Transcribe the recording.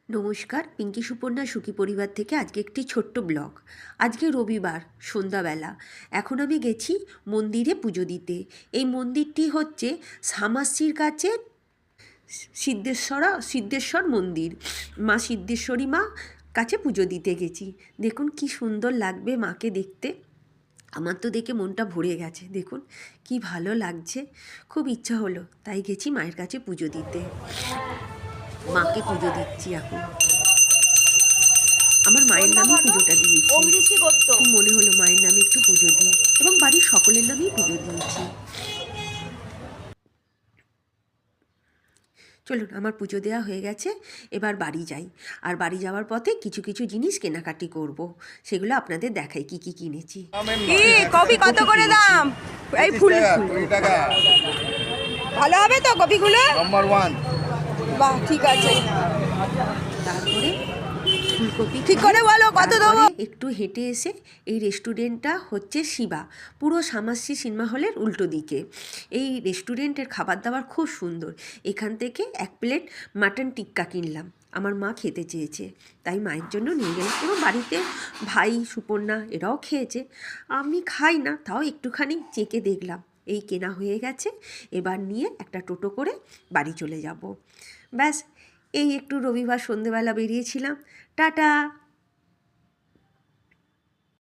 নমস্কার, পিঙ্কি সুপর্ণা সুখী পরিবার থেকে আজকে একটি ছোট্ট ব্লগ। আজকে রবিবার সন্ধ্যাবেলা। এখন আমি গেছি মন্দিরে পুজো দিতে। এই মন্দিরটি হচ্ছে সামাসির কাছে সিদ্ধেশ্বর মন্দির। মা সিদ্ধেশ্বরী মা কাছে পুজো দিতে গেছি। দেখুন কি সুন্দর লাগবে মাকে দেখতে। আমার তো দেখে মনটা ভরে গেছে। দেখুন কি ভালো লাগছে, খুব ইচ্ছা হলো, তাই গেছি মায়ের কাছে পুজো দিতে। মাকে পুজো দিচ্ছি এখন। আমার মায়ের নামেই পুজোটা দিয়েছি। খুব মনে হলো মায়ের নামে একটু পুজো দিই, এবং বাড়ির সকলের নামেই পুজো দিয়েছি। চলুন, আমার পুজো দেওয়া হয়ে গেছে, এবার বাড়ি যাই। আর বাড়ি যাওয়ার পথে কিছু কিছু জিনিস কেনাকাটি করব, সেগুলো আপনাদের দেখাই কি কি কিনেছি। কি কপি কত করে দাম? এই ফুল ভালো হবে তো কপিগুলো? নাম্বার 1। বাহ, ঠিক আছে। তারপরে ফুলকপি ঠিক করে বলো কত দেবো। একটু হেঁটে এসে এই রেস্টুরেন্টটা হচ্ছে শিবা, পুরো সামাসি সিনেমা হলের উল্টো দিকে। এই রেস্টুরেন্টের খাবার দাবার খুব সুন্দর। এখান থেকে 1 প্লেট মাটন টিক্কা কিনলাম, আমার মা খেতে চেয়েছে, তাই মায়ের জন্য নিয়ে গেলাম। এবং বাড়িতে ভাই সুপর্ণা এরাও খেয়েছে। আমি খাই না, তাও একটুখানি চেখে দেখলাম। এই কেনা হয়ে গেছে, এবার নিয়ে একটা টোটো করে বাড়ি চলে যাব। ব্যাস, এই একটু রবিবার সন্ধেবেলা বেরিয়েছিলাম। টাটা।